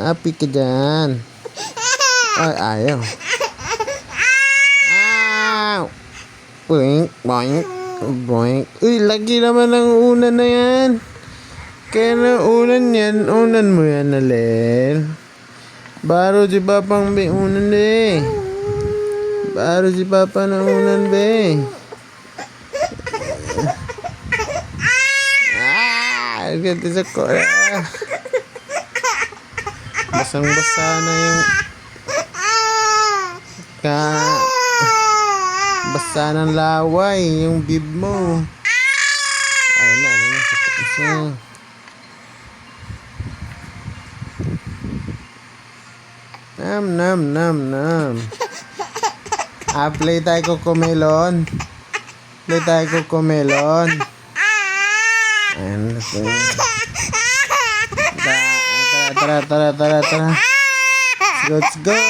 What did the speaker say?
Happy ka dyan. Ay, ayaw. Ow! Boink, boink, boink. Uy, lagi naman ang unan na yan. Kaya na unan yan. Unan mo yan, Alel. Baro si Papang be unan be. Baro si Papa na unan be. Ganti sa ko. Basang-basa na yung basa ng laway yung bib mo. Ayun na sakit na siya. Nam. Play tayo Cocomelon. Ayun. Tara. Let's go.